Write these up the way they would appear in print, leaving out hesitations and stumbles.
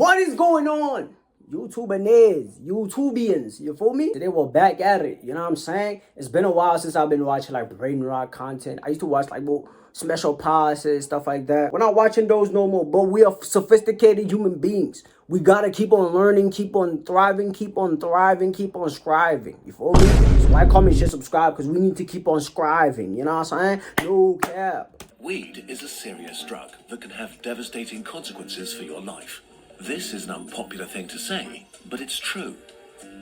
What is going on? YouTubians, you feel me? Today we're back at it, you know what I'm saying? It's been a while since I've been watching like brain rot content. I used to watch like more special passes, stuff like that. We're not watching those no more, but we are sophisticated human beings. We gotta keep on learning, keep on thriving, keep on striving. You feel me? So like, comment, share, subscribe, because we need to keep on striving, you know what I'm saying? No cap. Weed is a serious drug that can have devastating consequences for your life. This is an unpopular thing to say, but it's true.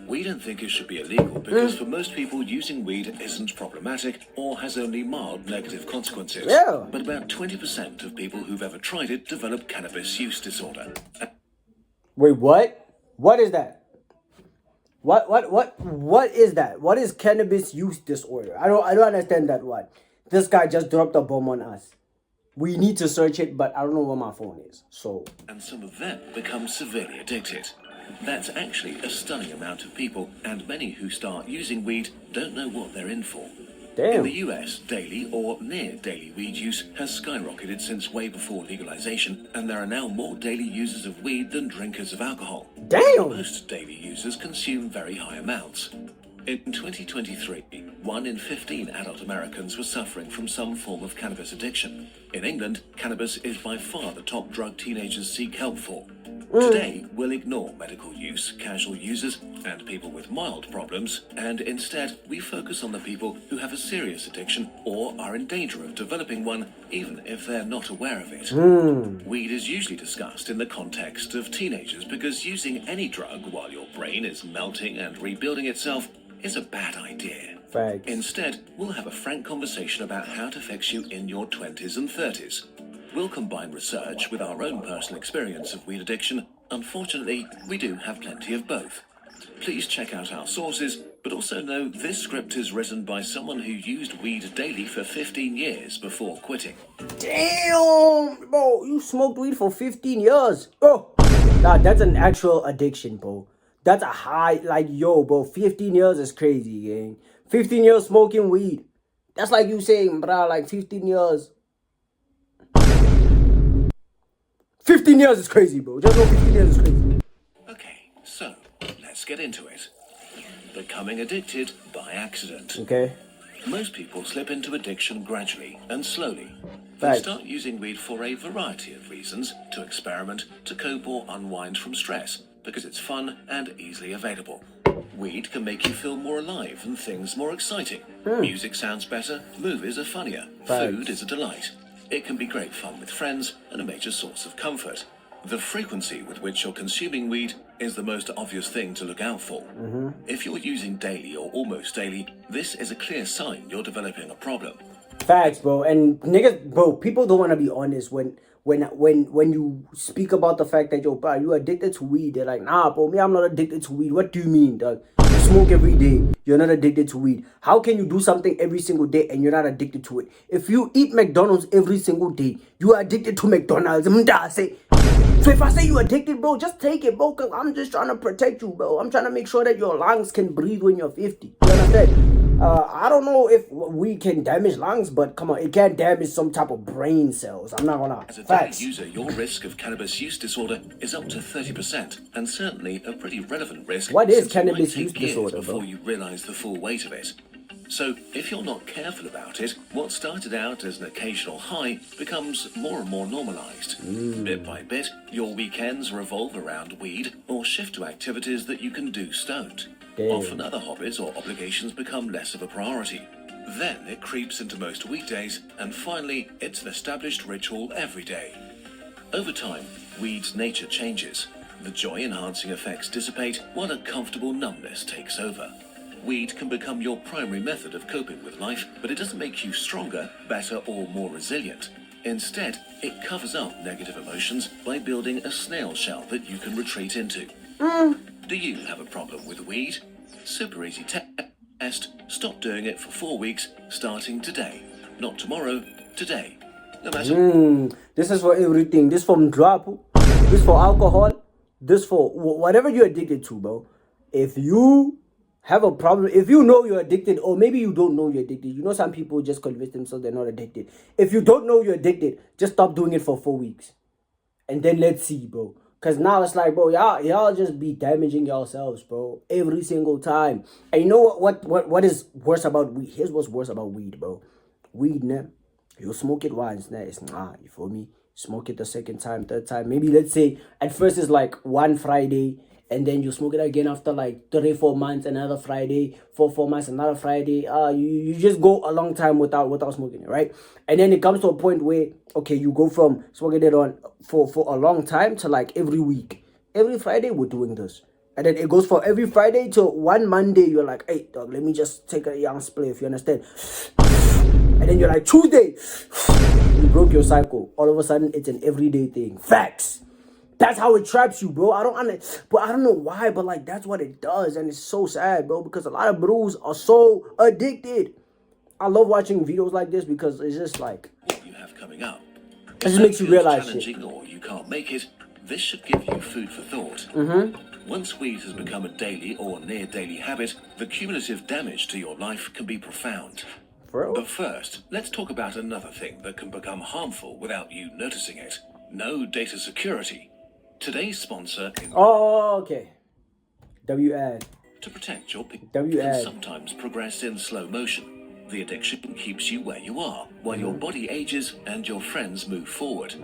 We don't think it should be illegal because for most people using weed isn't problematic or has only mild negative consequences. Yeah. But about 20% of people who've ever tried it develop cannabis use disorder. Wait, what? What is that? What is that? What is cannabis use disorder? I don't understand that one. This guy just dropped a bomb on us. We need to search it, but I don't know where my phone is. So. And some of them become severely addicted. That's actually a stunning amount of people, and many who start using weed don't know what they're in for. Damn. In the US, daily or near daily weed use has skyrocketed since way before legalization, and there are now more daily users of weed than drinkers of alcohol. Damn. Most daily users consume very high amounts. In 2023, 1 in 15 adult Americans were suffering from some form of cannabis addiction. In England, cannabis is by far the top drug teenagers seek help for. Today, we'll ignore medical use, casual users, and people with mild problems, and instead, we focus on the people who have a serious addiction or are in danger of developing one, even if they're not aware of it. Weed is usually discussed in the context of teenagers because using any drug while your brain is melting and rebuilding itself is a bad idea. Facts. Instead, we'll have a frank conversation about how it affects you in your 20s and 30s. We'll combine research with our own personal experience of weed addiction. Unfortunately, we do have plenty of both. Please check out our sources, but also know this script is written by someone who used weed daily for 15 years before quitting. Damn, bro, you smoked weed for 15 years. Oh, nah, that's an actual addiction, bro. That's a high, like, yo, bro, 15 years is crazy, gang. 15 years smoking weed. That's like you saying, bro, like 15 years. 15 years is crazy, bro. Just know 15 years is crazy. Okay, so let's get into it. Becoming addicted by accident. Okay. Most people slip into addiction gradually and slowly. They Right. start using weed for a variety of reasons, to experiment, to cope or unwind from stress, because it's fun and easily available. Weed can make you feel more alive and things more exciting. Music sounds better, movies are funnier, Right. food is a delight. It can be great fun with friends and a major source of comfort. The frequency with which you're consuming weed is the most obvious thing to look out for. If you're using daily or almost daily, this is a clear sign you're developing a problem. Facts, bro. And niggas, bro, people don't want to be honest when you speak about the fact that, yo, bro, you addicted to weed. They're like, nah, bro, me, I'm not addicted to weed. What do you mean, dog? You smoke every day. You're not addicted to weed. How can you do something every single day and you're not addicted to it? If you eat McDonald's every single day, you are addicted to McDonald's. So if I say you addicted, bro, just take it, bro, because I'm just trying to protect you, bro. I'm trying to make sure that your lungs can breathe when you're 50. You understand? I don't know if we can damage lungs, but come on, it can damage some type of brain cells. I'm not gonna. As a daily Facts. user, your risk of cannabis use disorder is up to 30%, and certainly a pretty relevant risk. What is since it might cannabis take use years disorder, before bro? you realize the full weight of it. So, if you're not careful about it, what started out as an occasional high becomes more and more normalized. Bit by bit, your weekends revolve around weed or shift to activities that you can do stoned. Damn. Often other hobbies or obligations become less of a priority. Then it creeps into most weekdays, and finally, it's an established ritual every day. Over time, weed's nature changes. The joy-enhancing effects dissipate while a comfortable numbness takes over. Weed can become your primary method of coping with life, but it doesn't make you stronger, better, or more resilient. Instead, it covers up negative emotions by building a snail shell that you can retreat into. Do you have a problem with weed? Super easy test. Stop doing it for 4 weeks, starting today. Not tomorrow, today. No matter. This is for everything. This for drop. This for alcohol. This for whatever you're addicted to, bro. If you have a problem, if you know you're addicted, or maybe you don't know you're addicted. You know, some people just convince themselves they're not addicted. If you don't know you're addicted, just stop doing it for 4 weeks. And then let's see, bro. Cause now it's like, bro, y'all just be damaging yourselves, bro, every single time. And you know what is worse about weed? Here's what's worse about weed, bro. Weed, nah, you smoke it once, nah, it's you feel me? Smoke it the second time, third time. Maybe let's say at first it's like one Friday, and then you smoke it again after like 3-4 months, another Friday, 4 months, another Friday. You just go a long time without smoking it, right? And then it comes to a point where, okay, you go from smoking it on for a long time to like every week. Every Friday we're doing this. And then it goes for every Friday to one Monday, you're like, hey dog, let me just take a young spliff, you understand? And then you're like, Tuesday, you broke your cycle. All of a sudden it's an everyday thing. Facts. That's how it traps you, bro. I don't know why, but like that's what it does, and it's so sad, bro, because a lot of bros are so addicted. I love watching videos like this because it's just like What you have coming up. it just makes you realize shit. Challenging or you can't make it, this should give you food for thought. Once weed has become a daily or near daily habit, the cumulative damage to your life can be profound. Bro. But first, let's talk about another thing that can become harmful without you noticing it. No data security. Today's sponsor Okay. W ad. to protect your people W can ad. sometimes progress in slow motion. The addiction keeps you where you are, while your body ages and your friends move forward.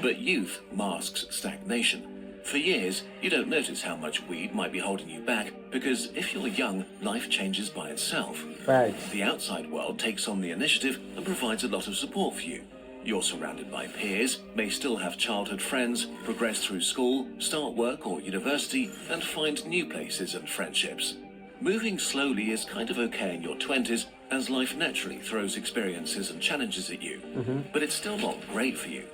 But youth masks stagnation. For years, you don't notice how much weed might be holding you back, because if you're young, life changes by itself. Right. The outside world takes on the initiative and provides a lot of support for you. You're surrounded by peers, may still have childhood friends, progress through school, start work or university, and find new places and friendships. Moving slowly is kind of okay in your 20s, as life naturally throws experiences and challenges at you. But it's still not great for you.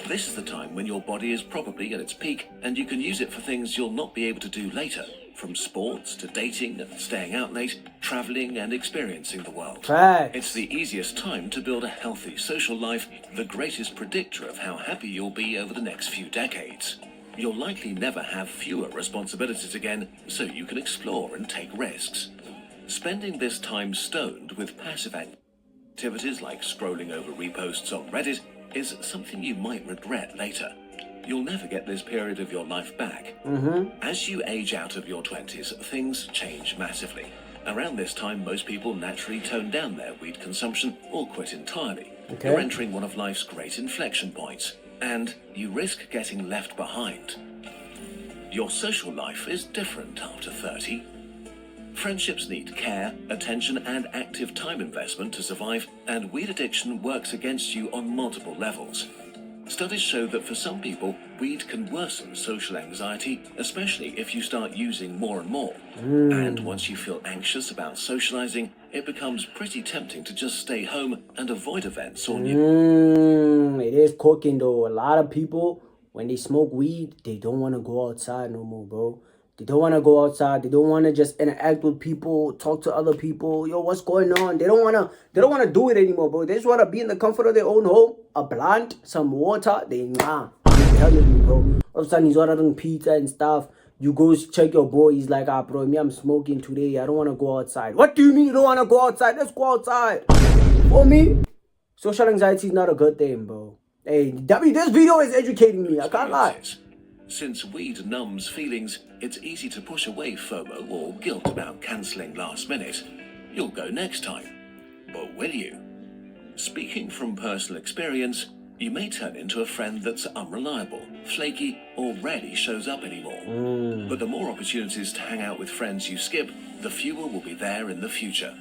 This is the time when your body is probably at its peak, and you can use it for things you'll not be able to do later. From sports to dating and staying out late, traveling and experiencing the world. Facts. It's the easiest time to build a healthy social life, the greatest predictor of how happy you'll be over the next few decades. You'll likely never have fewer responsibilities again, so you can explore and take risks. Spending this time stoned with passive activities like scrolling over reposts on Reddit is something you might regret later. You'll never get this period of your life back. As you age out of your 20s, things change massively. Around this time, most people naturally tone down their weed consumption or quit entirely. Okay. You're entering one of life's great inflection points, and you risk getting left behind. Your social life is different after 30. Friendships need care, attention, and active time investment to survive, and weed addiction works against you on multiple levels. Studies show that for some people, weed can worsen social anxiety, especially if you start using more and more. And once you feel anxious about socializing, it becomes pretty tempting to just stay home and avoid events or new. It is cooking though. A lot of people, when they smoke weed, they don't want to go outside no more, bro. They don't want to go outside. They don't want to just interact with people, talk to other people. Yo, what's going on? They don't want to do it anymore, bro. They just want to be in the comfort of their own home, a blunt, some water. I'm telling you, bro. All of a sudden, he's ordering pizza and stuff. You go check your boy. He's like, bro, me, I'm smoking today. I don't want to go outside. What do you mean you don't want to go outside? Let's go outside. For me, social anxiety is not a good thing, bro. Hey, this video is educating me. I can't lie. Since weed numbs feelings, it's easy to push away FOMO or guilt about cancelling last minute. You'll go next time. But will you? Speaking from personal experience, you may turn into a friend that's unreliable, flaky, or rarely shows up anymore. But the more opportunities to hang out with friends you skip, the fewer will be there in the future.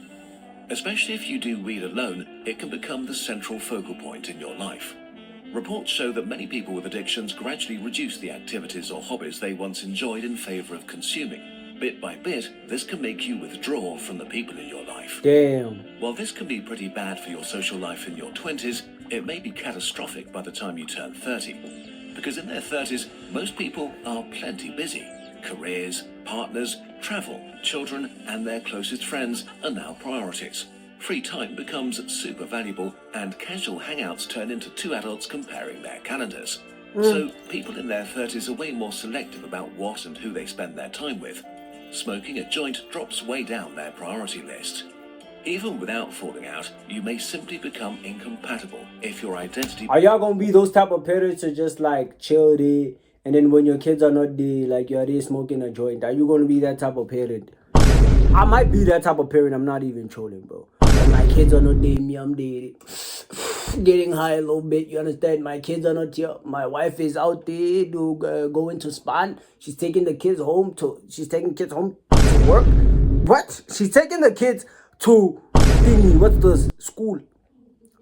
Especially if you do weed alone, it can become the central focal point in your life. Reports show that many people with addictions gradually reduce the activities or hobbies they once enjoyed in favor of consuming. Bit by bit, this can make you withdraw from the people in your life. Damn. While this can be pretty bad for your social life in your 20s, it may be catastrophic by the time you turn 30. Because in their 30s, most people are plenty busy. Careers, partners, travel, children, and their closest friends are now priorities. Free time becomes super valuable, and casual hangouts turn into two adults comparing their calendars. So people in their 30s are way more selective about what and who they spend their time with. Smoking a joint drops way down their priority list. Even without falling out, you may simply become incompatible if your identity... Are y'all gonna be those type of parents to just like chill there and then when your kids are not there, like you're there smoking a joint, are you gonna be that type of parent? I might be that type of parent. I'm not even trolling, bro. When my kids are not there, me, I'm there, getting high a little bit. You understand? My kids are not here. My wife is out there going to span. She's taking kids home to work. What? She's taking the kids to thingy. What's the school?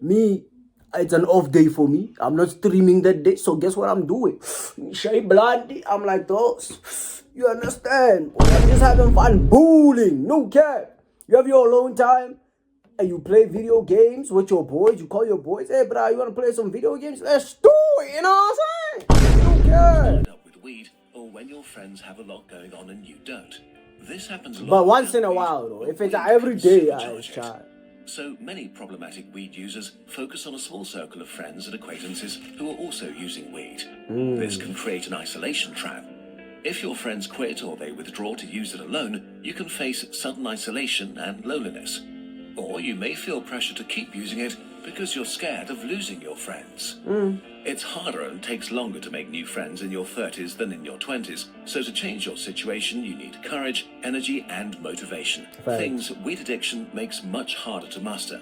Me, it's an off day for me. I'm not streaming that day. So guess what I'm doing? Shay Blondie. I'm like those. You understand? Boy, I'm just having fun bowling. No cap. You have your alone time and you play video games with your boys. You call your boys, hey, bro, you want to play some video games? Let's do it. You know what I'm saying? No cap. End up with weed, or when your friends have a lot going on and you don't. This happens a lot. But once in a while, though. If it's every day, I try. So many problematic weed users focus on a small circle of friends and acquaintances who are also using weed. This can create an isolation trap. If your friends quit or they withdraw to use it alone, you can face sudden isolation and loneliness. Or you may feel pressure to keep using it because you're scared of losing your friends. It's harder and takes longer to make new friends in your 30s than in your 20s, so to change your situation you need courage, energy and motivation. Right. Things weed addiction makes much harder to master.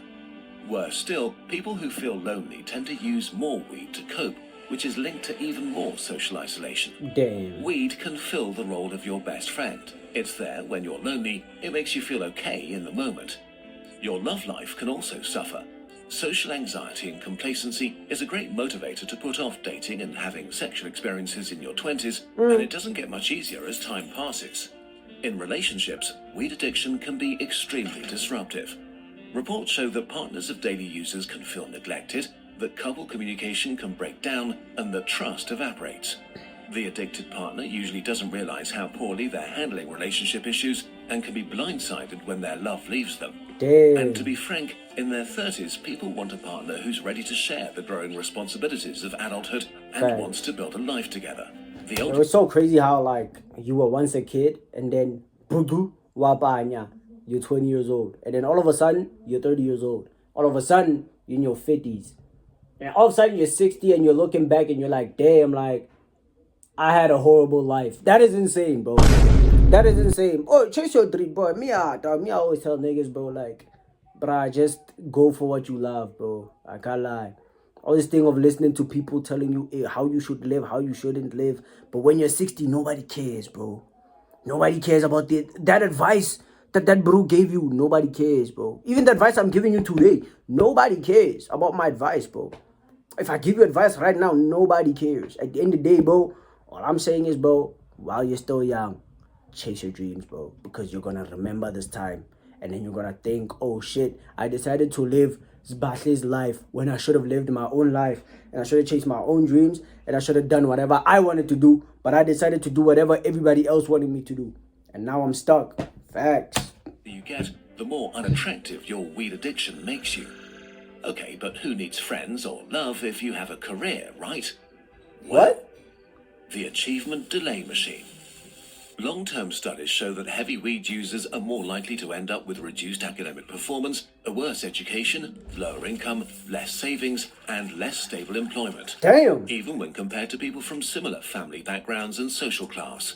Worse still, people who feel lonely tend to use more weed to cope, which is linked to even more social isolation. Damn. Weed can fill the role of your best friend. It's there when you're lonely, it makes you feel okay in the moment. Your love life can also suffer. Social anxiety and complacency is a great motivator to put off dating and having sexual experiences in your 20s, and it doesn't get much easier as time passes. In relationships, weed addiction can be extremely disruptive. Reports show that partners of daily users can feel neglected, that couple communication can break down, and that trust evaporates. The addicted partner usually doesn't realize how poorly they're handling relationship issues and can be blindsided when their love leaves them. Damn. And to be frank, in their 30s, people want a partner who's ready to share the growing responsibilities of adulthood and Right. wants to build a life together. The It older was so crazy how like you were once a kid and then budu wapanya, you're 20 years old, and then all of a sudden you're 30 years old. All of a sudden you're in your 50s, and all of a sudden you're 60 and you're looking back and you're like, damn, like I had a horrible life. That is insane, bro. That is insane. Oh, chase your dream, bro. Me, dog. Me, I always tell niggas, bro, like, bruh, just go for what you love, bro. I can't lie. All this thing of listening to people telling you how you should live, how you shouldn't live. But when you're 60, nobody cares, bro. Nobody cares about that advice that bro gave you. Nobody cares, bro. Even the advice I'm giving you today, nobody cares about my advice, bro. If I give you advice right now, nobody cares. At the end of the day, bro, all I'm saying is, bro, while you're still young, chase your dreams, bro. Because you're going to remember this time. And then you're going to think, oh, shit, I decided to live Zbahle's life when I should have lived my own life. And I should have chased my own dreams. And I should have done whatever I wanted to do. But I decided to do whatever everybody else wanted me to do. And now I'm stuck. Facts. you get, the more unattractive your weed addiction makes you. Okay, but who needs friends or love if you have a career, right? What? The achievement delay machine. Long-term studies show that heavy weed users are more likely to end up with reduced academic performance, a worse education, lower income, less savings, and less stable employment. Damn. Even when compared to people from similar family backgrounds and social class.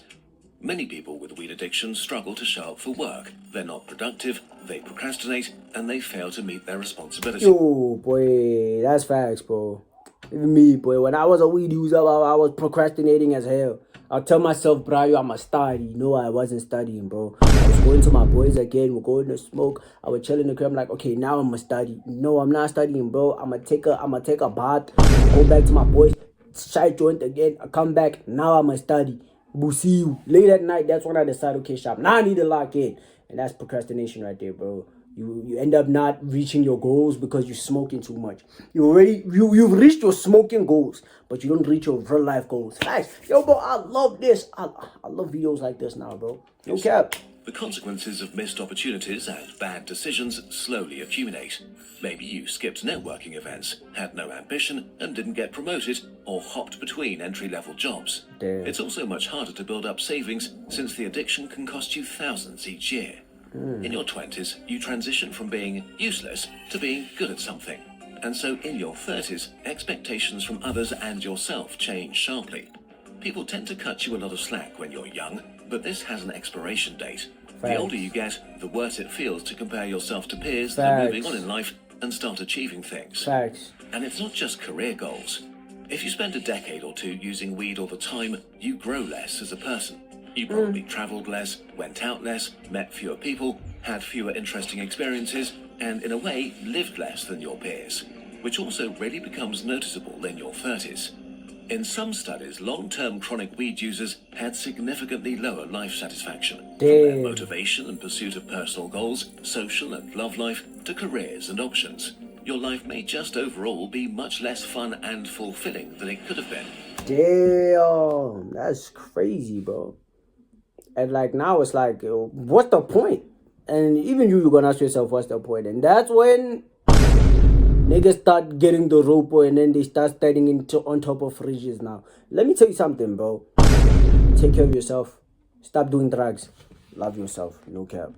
Many people with weed addiction struggle to show up for work. They're not productive, they procrastinate, and they fail to meet their responsibilities. Yo, boy, that's facts, bro. Even me, boy, when I was a weed user, I was procrastinating as hell. I'll tell myself, bro, I'ma study. No, I wasn't studying, bro. I was going to my boys again. We're going to smoke. I would chill in the crib. I'm like, okay, now I'ma study. No, I'm not studying, bro. I'ma take a bath. Go back to my boys. Shy joint again. I come back. Now I'ma study. We'll see you late at night. That's when I decide, okay, shop. Now I need to lock in, and that's procrastination right there, bro. You end up not reaching your goals because you're smoking too much. You've reached your smoking goals, but you don't reach your real life goals. Facts. Yo, bro, I love this. I love videos like this now, bro. No cap. The consequences of missed opportunities and bad decisions slowly accumulate. Maybe you skipped networking events, had no ambition, and didn't get promoted, or hopped between entry-level jobs. Damn. It's also much harder to build up savings since the addiction can cost you thousands each year. In your 20s, you transition from being useless to being good at something. And so in your 30s, expectations from others and yourself change sharply. People tend to cut you a lot of slack when you're young, but this has an expiration date. The Facts. older you get, the worse it feels to compare yourself to peers that are moving Facts. on in life and start achieving things. Facts. And it's not just career goals. If you spend a decade or two using weed all the time, you grow less as a person. You probably traveled less, went out less, met fewer people, had fewer interesting experiences, and in a way, lived less than your peers, which also really becomes noticeable in your 30s. In some studies, long-term chronic weed users had significantly lower life satisfaction, from their Damn. motivation and pursuit of personal goals, social and love life, to careers and options. Your life may just overall be much less fun and fulfilling than it could have been. Damn, that's crazy, bro. And like now it's like, yo, what's the point? And even you're gonna ask yourself, what's the point? And that's when niggas start getting the rope, and then they start standing on top of fridges now. Let me tell you something, bro. Take care of yourself. Stop doing drugs. Love yourself. No cap.